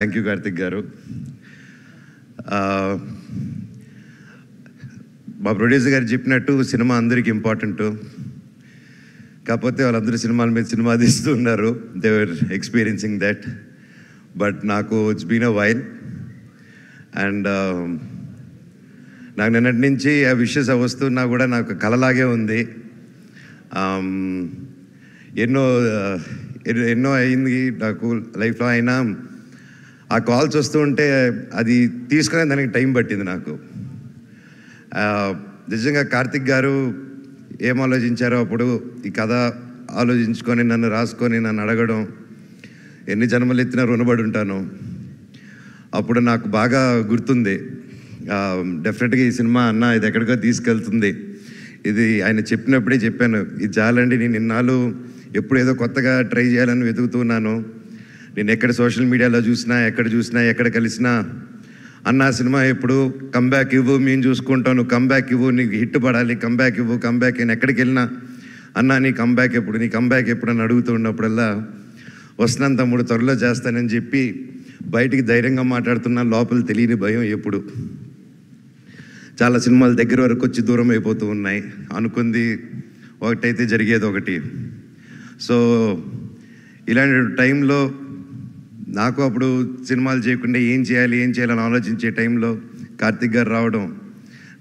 Thank you Karthik గారు. మా producer గారు చెప్పినట్టు సినిమా అందరికీ ఇంపార్టెంట్. కాకపోతే వాళ్ళందరూ సినిమాల మీద సినిమా తీస్తూ ఉన్నారు. They were experiencing that. But నాకు it's been a while and నాకు నిన్నటి నుంచి ఆ విషెస్ వస్తున్నా కూడా నాకు కలలాగే ఉంది. ఎన్నో అయింది నాకు లైఫ్లో. అయినా ఆ కాల్స్ వస్తూ ఉంటే అది తీసుకునే దానికి టైం పట్టింది నాకు. నిజంగా కార్తిక్ గారు ఏం ఆలోచించారో అప్పుడు ఈ కథ ఆలోచించుకొని నన్ను రాసుకొని నన్ను అడగడం, ఎన్ని జన్మలు ఎత్తినా రుణపడి ఉంటాను. అప్పుడు నాకు బాగా గుర్తుంది. డెఫినెట్గా ఈ సినిమా అన్న ఇది ఎక్కడికో తీసుకెళ్తుంది. ఇది ఆయన చెప్పినప్పుడే చెప్పాను, ఇది చాలండి, నేను ఇన్నాళ్ళు ఎప్పుడు ఏదో కొత్తగా ట్రై చేయాలని వెతుకుతున్నాను. నేను ఎక్కడ సోషల్ మీడియాలో చూసినా, ఎక్కడ కలిసినా అన్న సినిమా ఎప్పుడు కంబ్యాక్ ఇవ్వు, మేము చూసుకుంటాను, కంబ్యాక్ ఇవ్వు, నీకు హిట్ పడాలి, కంబ్యాక్ ఇవ్వు, కంబ్యాక్. నేను ఎక్కడికి వెళ్ళినా అన్న నీ కంబ్యాక్ ఎప్పుడు అని అడుగుతూ ఉన్నప్పుడల్లా వస్తున్నాను తమ్ముడు, త్వరలో చేస్తానని చెప్పి బయటికి ధైర్యంగా మాట్లాడుతున్నా. లోపల తెలియని భయం ఎప్పుడు. చాలా సినిమాలు దగ్గర వరకు వచ్చి దూరం అయిపోతూ ఉన్నాయి. అనుకుంది ఒకటైతే జరిగేది ఒకటి. సో ఇలాంటి టైంలో నాకు అప్పుడు సినిమాలు చేయకుండా ఏం చేయాలని ఆలోచించే టైంలో కార్తిక్ గారు రావడం,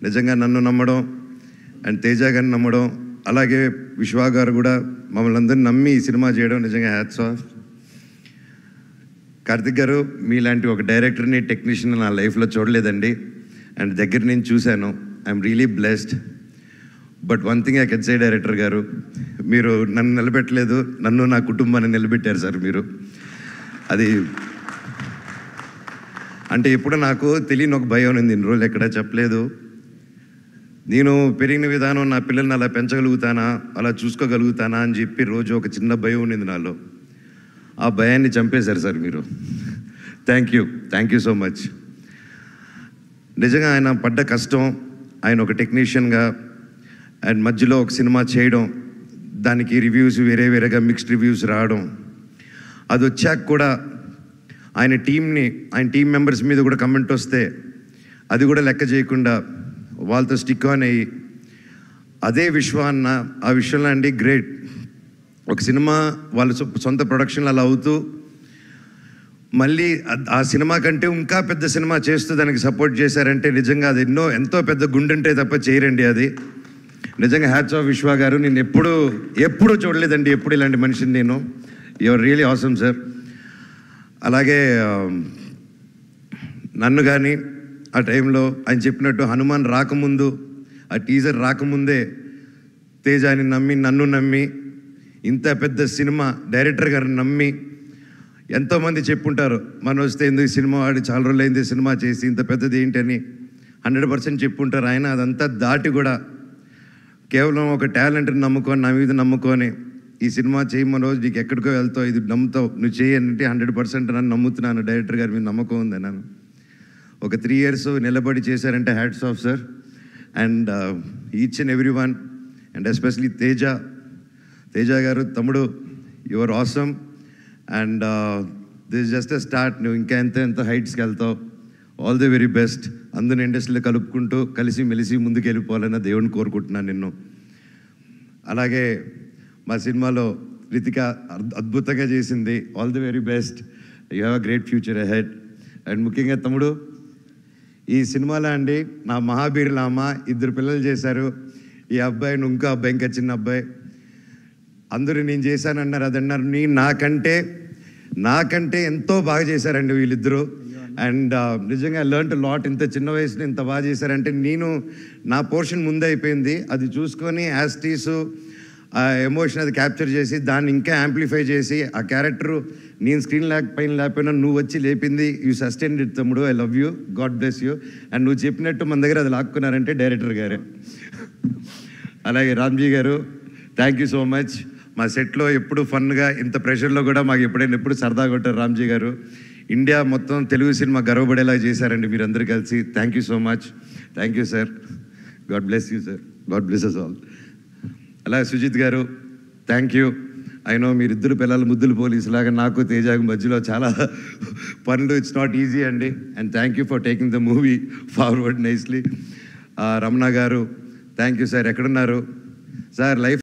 నిజంగా నన్ను నమ్మడం అండ్ తేజ గారిని నమ్మడం, అలాగే విశ్వా గారు కూడా మమ్మల్ని అందరినీ నమ్మి ఈ సినిమా చేయడం నిజంగా హ్యాట్స్ ఆఫ్. కార్తిక్ గారు మీలాంటి ఒక డైరెక్టర్ని, టెక్నీషియన్ నా లైఫ్లో చూడలేదండి. అండ్ దగ్గర నేను చూశాను. I'm really blessed. But one thing I can say director గారు, మీరు నన్ను నిలబెట్టలేదు, నన్ను నా కుటుంబాన్ని నిలబెట్టారు సార్ మీరు. అది అంటే ఇప్పుడు నాకు తెలియని ఒక భయం ఉంది. ఇన్ని రోజులు ఎక్కడా చెప్పలేదు. నేను పెరిగిన విధానం, నా పిల్లల్ని అలా పెంచగలుగుతానా, అలా చూసుకోగలుగుతానా అని చెప్పి రోజు ఒక చిన్న భయం ఉండింది నాలో. ఆ భయాన్ని చంపేశారు సార్ మీరు. Thank you so much. నిజంగా ఆయన పడ్డ కష్టం, ఆయన ఒక టెక్నీషియన్గా అండ్ మధ్యలో ఒక సినిమా చేయడం, దానికి రివ్యూస్ వేరేగా మిక్స్డ్ రివ్యూస్ రావడం, అది వచ్చాక కూడా ఆయన టీం మెంబర్స్ మీద కూడా కమెంట్ వస్తే అది కూడా లెక్క చేయకుండా వాళ్ళతో స్టిక్ ఆన్ అయ్యి, అదే విశ్వ అన్న ఆ విషయంలో అండి గ్రేట్. ఒక సినిమా వాళ్ళ సొంత ప్రొడక్షన్లు అలా అవుతూ మళ్ళీ ఆ సినిమా కంటే ఇంకా పెద్ద సినిమా చేస్తూ దానికి సపోర్ట్ చేశారంటే నిజంగా అది ఎంతో పెద్ద గుండెంటే తప్ప చేయరండి అది. నిజంగా హ్యాట్స్ ఆఫ్ విశ్వ గారు. నేను ఎప్పుడూ చూడలేదండి ఎప్పుడు ఇలాంటి మనిషిని నేను. Your really awesome sir. అలాగే నన్ను కానీ ఆ టైంలో ఆయన చెప్పినట్టు హనుమాన్ రాకముందు, ఆ టీజర్ రాకముందే తేజాని నమ్మి, నన్ను నమ్మి, ఇంత పెద్ద సినిమా డైరెక్టర్ గారిని నమ్మి, ఎంతోమంది చెప్పుంటారు మనం వస్తే ఎందుకు సినిమా ఆడి చాలా రోజులైంది సినిమా చేసి ఇంత పెద్దది ఏంటని 100% చెప్పుంటారు. ఆయన అదంతా దాటి కూడా కేవలం ఒక టాలెంట్ని నమ్ముకొని, నా మీద నమ్ముకొని ఈ సినిమా చేయమని రోజు నీకు ఎక్కడికో వెళ్తావు, ఇది నమ్ముతావు, నువ్వు చేయనంటే 100% నన్ను నమ్ముతున్నాను, డైరెక్టర్ గారి మీద నమ్మకం ఉంది అన్నాను. ఒక 3 years నిలబడి చేశారంటే hats off sir. And each and every one and especially Teja గారు, తమ్ముడు, your awesome. And this just a start. నువ్వు ఇంకా ఎంత హైట్స్కి వెళ్తావు. All the very best. అందరిని ఇండస్ట్రీలో కలుపుకుంటూ కలిసి మెలిసి ముందుకు వెళ్ళిపోవాలని దేవుడిని కోరుకుంటున్నాను నిన్ను. అలాగే మా సినిమాలో రితిక అద్భుతంగా చేసింది. All the very best. You have a great future ahead. And ముఖ్యంగా తమ్ముడు, ఈ సినిమాలో అండి నా మహాబీరుల అమ్మ 2 పిల్లలు చేశారు. ఈ అబ్బాయి, ఇంకో అబ్బాయి, ఇంకా చిన్న అబ్బాయి. అందరూ నేను చేశానన్నారు, అదన్నారు. నాకంటే ఎంతో బాగా చేశారండి వీళ్ళిద్దరూ. అండ్ నిజంగా లెర్న్ టు లాట్. ఇంత చిన్న వయసులో ఇంత బాగా చేశారంటే నేను నా పోర్షన్ ముందే అయిపోయింది. అది చూసుకొని యాస్టీసు ఆ ఎమోషన్ అది క్యాప్చర్ చేసి దాన్ని ఇంకా యాంప్లిఫై చేసి ఆ క్యారెక్టరు నేను స్క్రీన్ లేకపోయినా నువ్వు వచ్చి లేపింది. యూ సస్టైన్డ్ ఇట్ తమ్ముడు. I love you, God bless you. And నువ్వు చెప్పినట్టు మన దగ్గర అది లాక్కున్నారంటే డైరెక్టర్ గారే. అలాగే రామ్జీ గారు, థ్యాంక్ యూ సో మచ్. మా సెట్లో ఎప్పుడు ఫన్గా, ఇంత ప్రెషర్లో కూడా మాకు ఎప్పుడు సరదా కొట్టారు రామ్జీ గారు. ఇండియా మొత్తం తెలుగు సినిమా గర్వపడేలా చేశారండి మీరందరూ కలిసి. Thank you so much. Thank you sir. God bless you sir. God bless us all. అలాగే సుజిత్ గారు, థ్యాంక్ యూ. అయినో మీరిద్దరు పిల్లలు ముద్దులు పోలీసులాగా నాకు తేజాకు మధ్యలో చాలా పనులు. ఇట్స్ నాట్ ఈజీ అండి. And thank you for taking the movie forward nicely. Ramana గారు థ్యాంక్ యూ సార్. ఎక్కడున్నారు సార్? లైఫ్